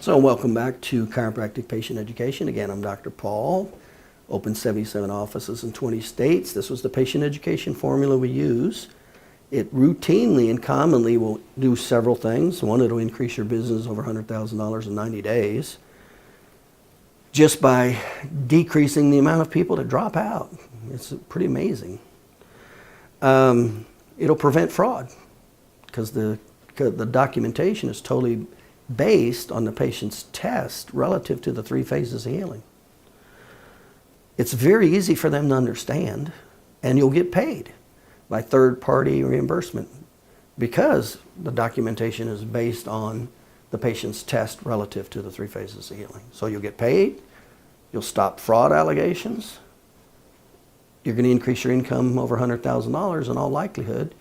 So welcome back to Chiropractic Patient Education. Again, I'm Dr. Paul. Open 77 offices in 20 states. This was the patient education formula we use. It routinely and commonly will do several things. One, it'll increase your business over $100,000 in 90 days just by decreasing the amount of people that drop out. It's pretty amazing. It'll prevent fraud because the documentation is totally based on the patient's test relative to the 3 phases of healing. It's very easy for them to understand, and you'll get paid by third-party reimbursement because the documentation is based on the patient's test relative to the 3 phases of healing. So you'll get paid, you'll stop fraud allegations, you're going to increase your income over $100,000 in all likelihood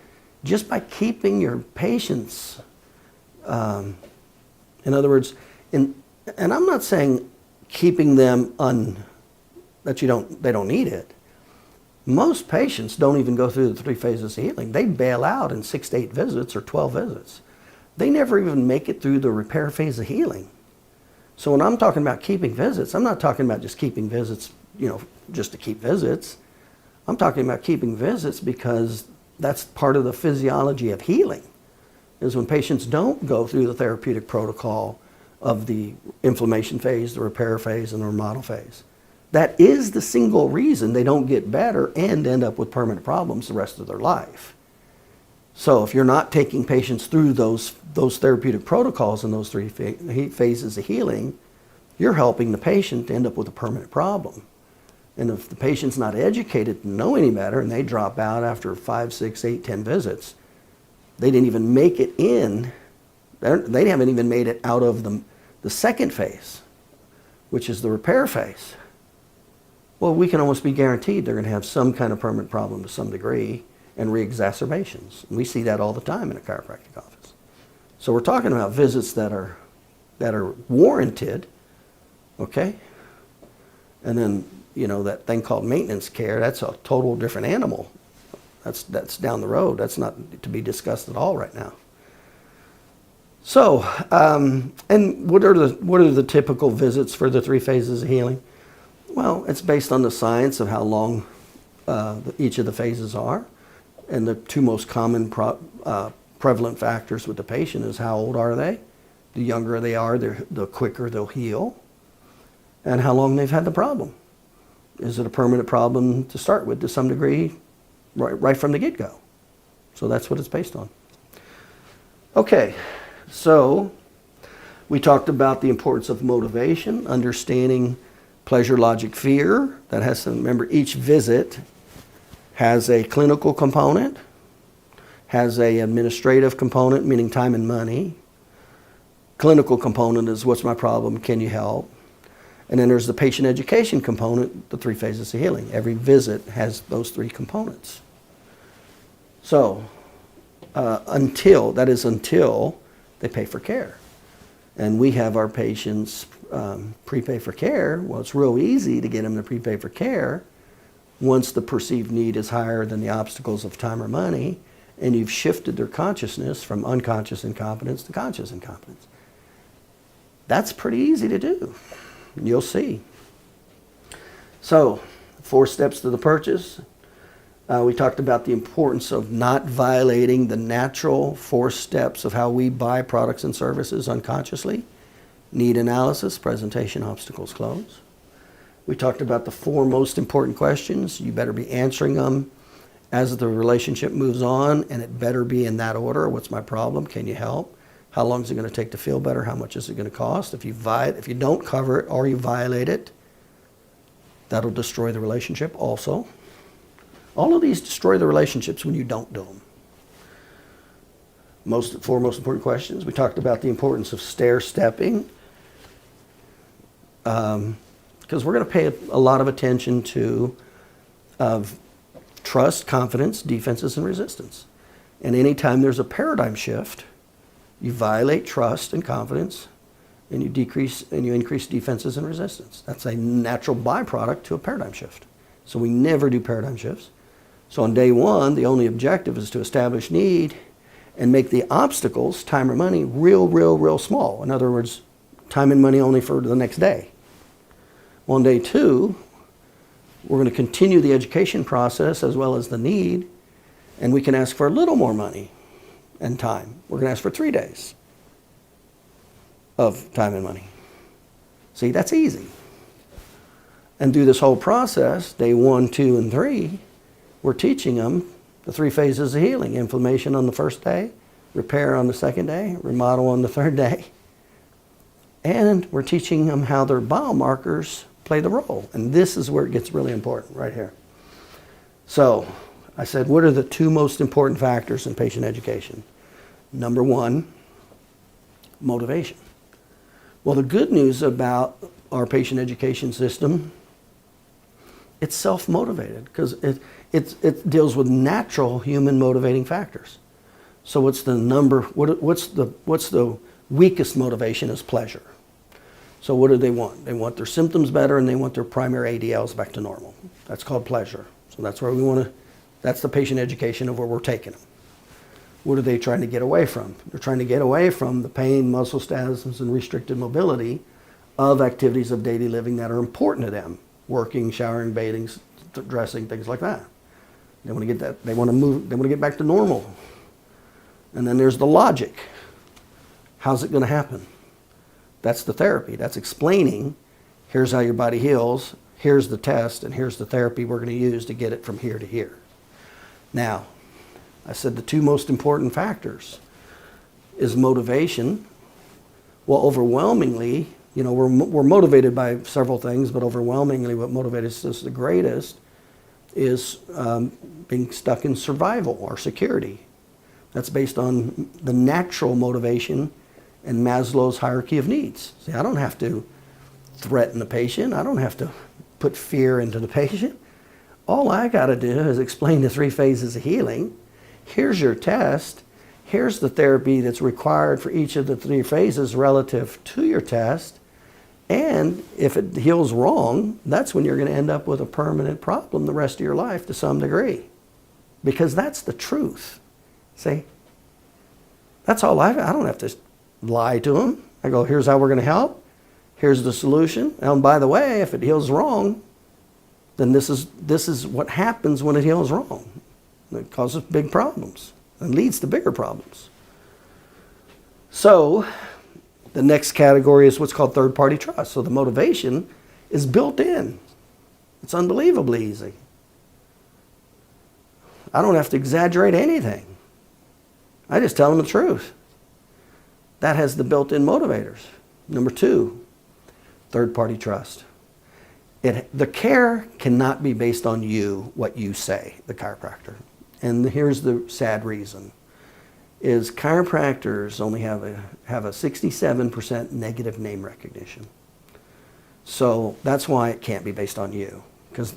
just by keeping your patients in other words, and I'm not saying keeping them they don't need it. Most patients don't even go through the 3 phases of healing. They bail out in 6 to 8 visits or 12 visits. They never even make it through the repair phase of healing. So when I'm talking about keeping visits, I'm not talking about just keeping visits, just to keep visits. I'm talking about keeping visits because that's part of the physiology of healing. Is when patients don't go through the therapeutic protocol of the inflammation phase, the repair phase, and the remodel phase. That is the single reason they don't get better and end up with permanent problems the rest of their life. So if you're not taking patients through those therapeutic protocols and those 3 phases of healing, you're helping the patient to end up with a permanent problem. And if the patient's not educated to know any better and they drop out after 5, 6, 8, 10 visits, they didn't even make it in. They haven't even made it out of the second phase, which is the repair phase. Well, we can almost be guaranteed they're going to have some kind of permanent problem to some degree and re-exacerbations. And we see that all the time in a chiropractic office. So we're talking about visits that are warranted, okay? And then, that thing called maintenance care, that's a total different animal. That's down the road. That's not to be discussed at all right now. So, and what are the typical visits for the 3 phases of healing? Well, it's based on the science of how long each of the phases are, and the 2 most common prevalent factors with the patient is how old are they? The younger they are, the quicker they'll heal, and how long they've had the problem. Is it a permanent problem to start with to some degree? Right from the get-go. So that's what it's based on. Okay, so we talked about the importance of motivation, understanding pleasure, logic, fear. That has to remember each visit has a clinical component, has a administrative component, meaning time and money. Clinical component is what's my problem, can you help? And then there's the patient education component, the 3 phases of healing. Every visit has those 3 components. So, until they pay for care. And we have our patients prepay for care. Well, it's real easy to get them to prepay for care once the perceived need is higher than the obstacles of time or money, and you've shifted their consciousness from unconscious incompetence to conscious incompetence. That's pretty easy to do. You'll see. So, 4 steps to the purchase. We talked about the importance of not violating the natural 4 steps of how we buy products and services unconsciously. Need analysis, presentation, obstacles, close. We talked about the 4 most important questions. You better be answering them as the relationship moves on, and it better be in that order. What's my problem? Can you help? How long is it going to take to feel better? How much is it going to cost? If you don't cover it or you violate it, that'll destroy the relationship also. All of these destroy the relationships when you don't do them. 4 most important questions. We talked about the importance of stair-stepping because we're going to pay a lot of attention to trust, confidence, defenses, and resistance. And anytime there's a paradigm shift, you violate trust and confidence, and you increase defenses and resistance. That's a natural byproduct to a paradigm shift. So we never do paradigm shifts. So on day 1, the only objective is to establish need and make the obstacles, time or money, real small. In other words, time and money only for the next day. On day 2, we're going to continue the education process as well as the need, and we can ask for a little more money and time. We're going to ask for 3 days of time and money. See, that's easy. And through this whole process, day 1, 2, and 3, we're teaching them the 3 phases of healing. Inflammation on the first day, repair on the second day, remodel on the third day. And we're teaching them how their biomarkers play the role. And this is where it gets really important, right here. So I said, what are the 2 most important factors in patient education? Number 1, motivation. Well, the good news about our patient education system, it's self-motivated because it deals with natural human motivating factors. So what's the weakest motivation is pleasure. So what do they want? They want their symptoms better and they want their primary ADLs back to normal. That's called pleasure. So that's where we want to, that's the patient education of where we're taking them. What are they trying to get away from? They're trying to get away from the pain, muscle spasms, and restricted mobility of activities of daily living that are important to them. Working, showering, bathing, dressing, things like that. They want to get that, they want to move, they want to get back to normal. And then there's the logic. How's it going to happen? That's the therapy. That's explaining, here's how your body heals, here's the test, and here's the therapy we're going to use to get it from here to here. Now, I said the 2 most important factors is motivation. Well, overwhelmingly, you know, we're motivated by several things, but overwhelmingly what motivates us the greatest is being stuck in survival or security. That's based on the natural motivation and Maslow's hierarchy of needs. See, I don't have to threaten the patient. I don't have to put fear into the patient. All I got to do is explain the 3 phases of healing. Here's your test. Here's the therapy that's required for each of the 3 phases relative to your test. And if it heals wrong, that's when you're going to end up with a permanent problem the rest of your life to some degree. Because that's the truth. See? That's all I don't have to lie to them. I go, here's how we're going to help. Here's the solution. And by the way, if it heals wrong, then this is what happens when it heals wrong. It causes big problems and leads to bigger problems. So the next category is what's called third-party trust. So the motivation is built in. It's unbelievably easy. I don't have to exaggerate anything. I just tell them the truth. That has the built-in motivators. Number 2, third-party trust. The care cannot be based on you, what you say, the chiropractor. And here's the sad reason, is chiropractors only have a 67% negative name recognition. So that's why it can't be based on you, because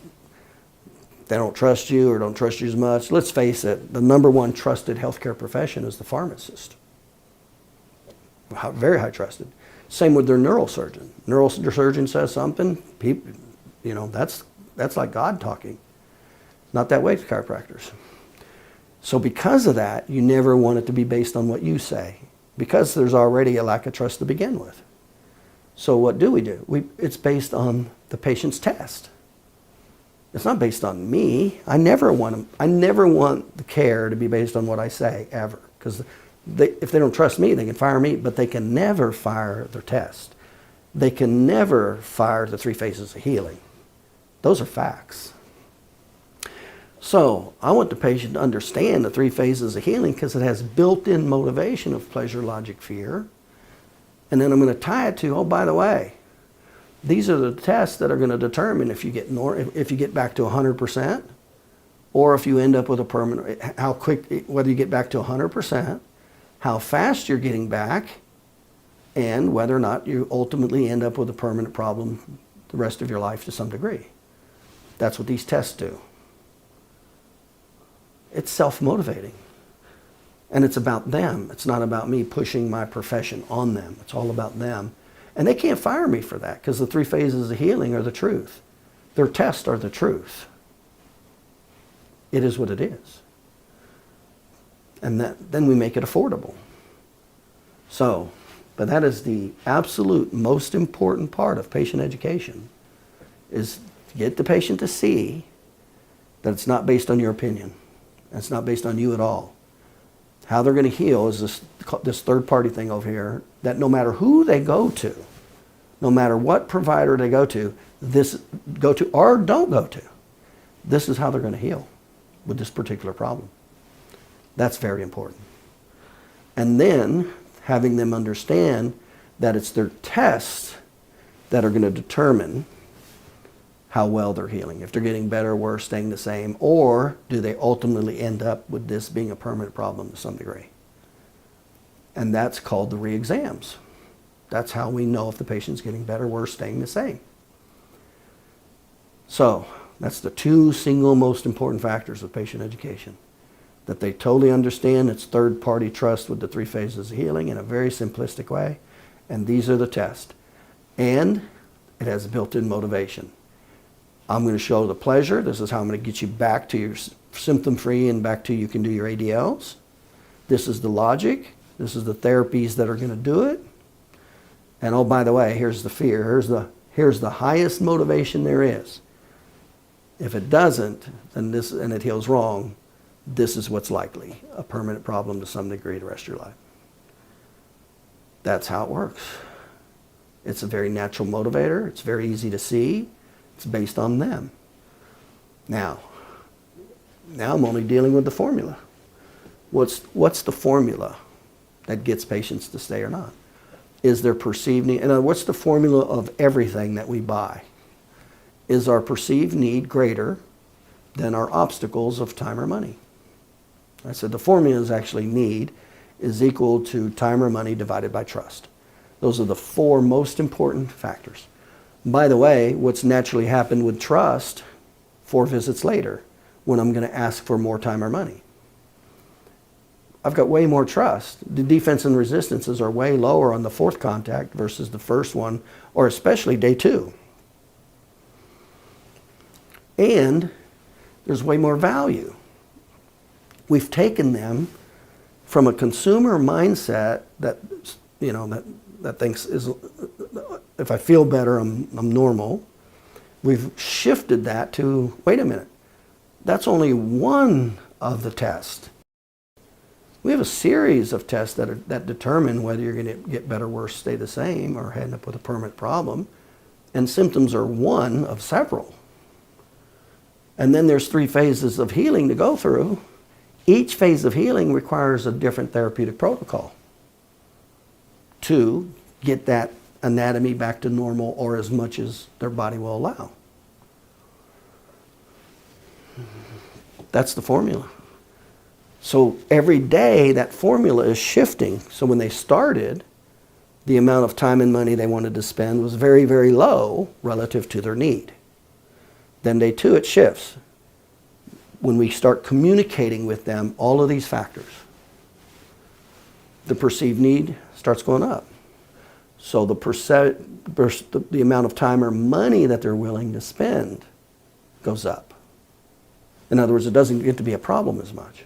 they don't trust you or don't trust you as much. Let's face it, the number 1 trusted healthcare profession is the pharmacist. Very high trusted. Same with their neurosurgeon. Neurosurgeon says something, people, you know, that's like God talking. Not that way with chiropractors. So because of that, you never want it to be based on what you say, because there's already a lack of trust to begin with. So what do? It's based on the patient's test. It's not based on me. I never want the care to be based on what I say, ever. Because if they don't trust me, they can fire me, but they can never fire their test. They can never fire the 3 phases of healing. Those are facts. So I want the patient to understand the 3 phases of healing because it has built-in motivation of pleasure, logic, fear. And then I'm going to tie it to, oh, by the way, these are the tests that are going to determine if you get back to 100%, or if you end up with a permanent, how quick, whether you get back to 100%, how fast you're getting back, and whether or not you ultimately end up with a permanent problem the rest of your life to some degree. That's what these tests do. It's self-motivating. And it's about them. It's not about me pushing my profession on them. It's all about them. And they can't fire me for that because the 3 phases of healing are the truth. Their tests are the truth. It is what it is. And then we make it affordable. So But that is the absolute most important part of patient education, is to get the patient to see that it's not based on your opinion. It's not based on you at all. How they're going to heal is this third-party thing over here, that no matter who they go to, no matter what provider they go to or don't go to, this is how they're going to heal with this particular problem. That's very important. And then having them understand that it's their tests that are going to determine how well they're healing. If they're getting better, worse, staying the same, or do they ultimately end up with this being a permanent problem to some degree. And that's called the re-exams. That's how we know if the patient's getting better, worse, staying the same. So that's the two single most important factors of patient education. That they totally understand it's third-party trust with the 3 phases of healing in a very simplistic way. And these are the tests. And it has built-in motivation. I'm going to show the pleasure. This is how I'm going to get you back to your symptom-free and back to you can do your ADLs. This is the logic. This is the therapies that are going to do it. And oh, by the way, here's the fear. Here's the highest motivation there is. If it doesn't, then and it heals wrong, this is what's likely, a permanent problem to some degree the rest of your life. That's how it works. It's a very natural motivator. It's very easy to see. It's based on them. Now I'm only dealing with the formula. What's the formula that gets patients to stay or not? Is their perceived need, and what's the formula of everything that we buy? Is our perceived need greater than our obstacles of time or money? I said the formula is actually need is equal to time or money divided by trust. Those are the 4 most important factors. By the way, what's naturally happened with trust 4 visits later when I'm going to ask for more time or money? I've got way more trust. The defense and resistances are way lower on the 4th contact versus the first one, or especially day 2. And there's way more value. We've taken them from a consumer mindset that thinks if I feel better, I'm normal. We've shifted that to, wait a minute, that's only one of the tests. We have a series of tests that determine whether you're going to get better, worse, stay the same, or end up with a permanent problem. And symptoms are one of several. And then there's 3 phases of healing to go through. Each phase of healing requires a different therapeutic protocol to get that anatomy back to normal or as much as their body will allow. That's the formula. So every day that formula is shifting. So when they started, the amount of time and money they wanted to spend was very, very low relative to their need. Then day 2, it shifts. When we start communicating with them all of these factors, the perceived need starts going up. So the amount of time or money that they're willing to spend goes up. In other words, it doesn't get to be a problem as much.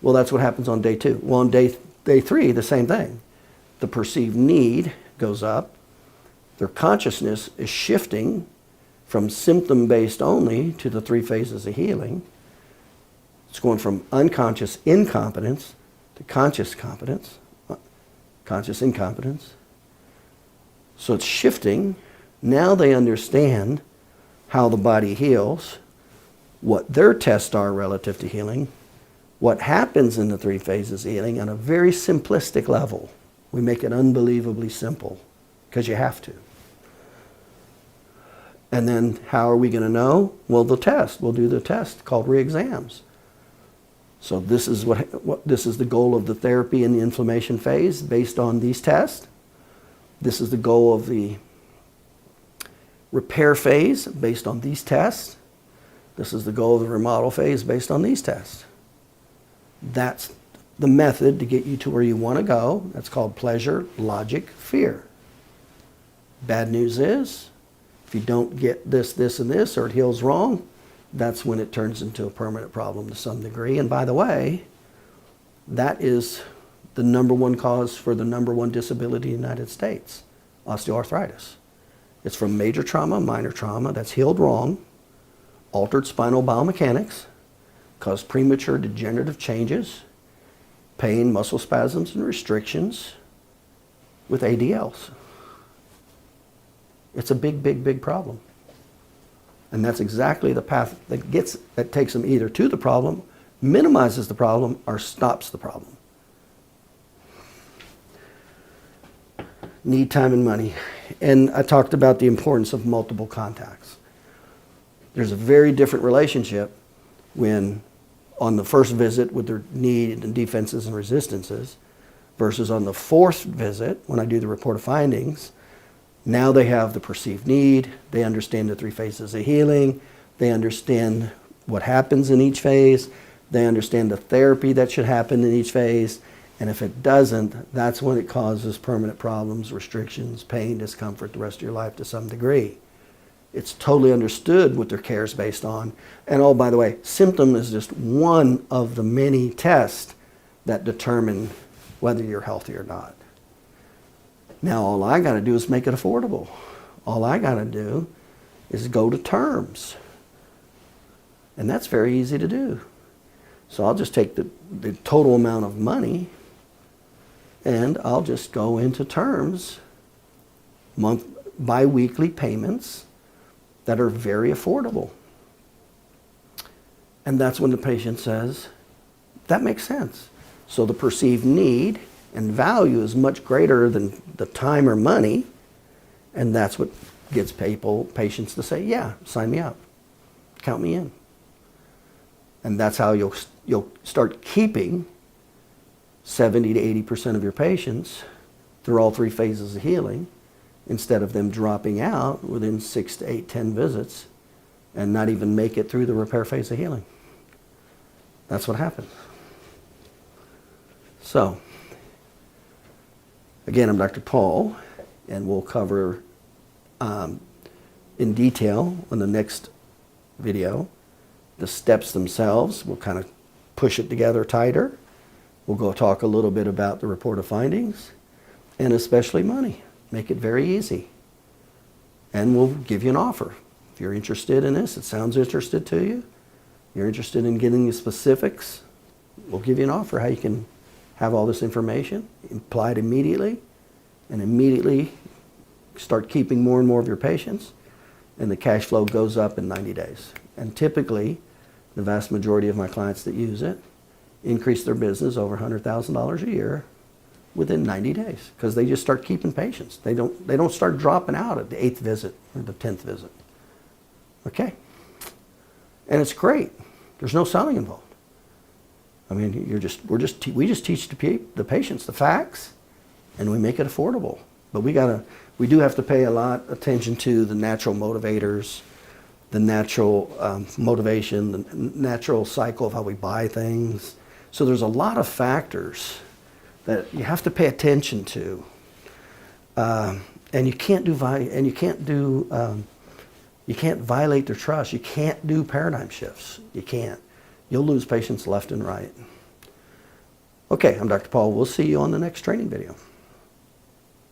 Well, that's what happens on day 2. Well, on day 3, the same thing. The perceived need goes up. Their consciousness is shifting from symptom-based only to the 3 phases of healing. It's going from unconscious incompetence to conscious competence, conscious incompetence. So it's shifting. Now they understand how the body heals, what their tests are relative to healing, what happens in the 3 phases of healing on a very simplistic level. We make it unbelievably simple because you have to. And then how are we going to know? Well, the test. We'll do the test called re-exams. So this is this is the goal of the therapy in the inflammation phase based on these tests. This is the goal of the repair phase based on these tests. This is the goal of the remodel phase based on these tests. That's the method to get you to where you want to go. That's called pleasure, logic, fear. Bad news is, if you don't get this, this, and this, or it heals wrong, that's when it turns into a permanent problem to some degree. And by the way, that is the number one cause for the number one disability in the United States, osteoarthritis. It's from major trauma, minor trauma that's healed wrong, altered spinal biomechanics, caused premature degenerative changes, pain, muscle spasms, and restrictions with ADLs. It's a big, big, big problem. And that's exactly the path that takes them either to the problem, minimizes the problem, or stops the problem. Need, time, and money. And I talked about the importance of multiple contacts. There's a very different relationship when on the first visit with their need and defenses and resistances versus on the fourth visit when I do the report of findings. Now they have the perceived need, they understand the 3 phases of healing, they understand what happens in each phase, they understand the therapy that should happen in each phase, and if it doesn't, that's when it causes permanent problems, restrictions, pain, discomfort the rest of your life to some degree. It's totally understood what their care is based on. And oh, by the way, symptom is just one of the many tests that determine whether you're healthy or not. Now, all I got to do is make it affordable. All I got to do is go to terms. And that's very easy to do. So I'll just take the total amount of money and I'll just go into terms, bi-weekly payments that are very affordable. And that's when the patient says, that makes sense. So the perceived need and value is much greater than the time or money, and that's what gets patients to say, yeah, sign me up, count me in. And that's how you'll start keeping 70 to 80% of your patients through all 3 phases of healing, instead of them dropping out within 6 to 8, 10 visits and not even make it through the repair phase of healing. That's what happens. So, again, I'm Dr. Paul, and we'll cover in detail on the next video the steps themselves. We'll kind of push it together tighter. We'll go talk a little bit about the report of findings, and especially money. Make it very easy. And we'll give you an offer. If you're interested in this, it sounds interested to you, you're interested in getting the specifics, we'll give you an offer how you can have all this information applied immediately, and immediately start keeping more and more of your patients, and the cash flow goes up in 90 days. And typically, the vast majority of my clients that use it increase their business over $100,000 a year within 90 days, because they just start keeping patients. They don't start dropping out at the 8th visit or the 10th visit. Okay? And it's great. There's no selling involved. I mean, we just teach the patients the facts, and we make it affordable. But we do have to pay a lot of attention to the natural motivators, the natural motivation, the natural cycle of how we buy things. So there's a lot of factors that you have to pay attention to, and you can't violate their trust. You can't do paradigm shifts. You can't. You'll lose patients left and right. Okay, I'm Dr. Paul. We'll see you on the next training video.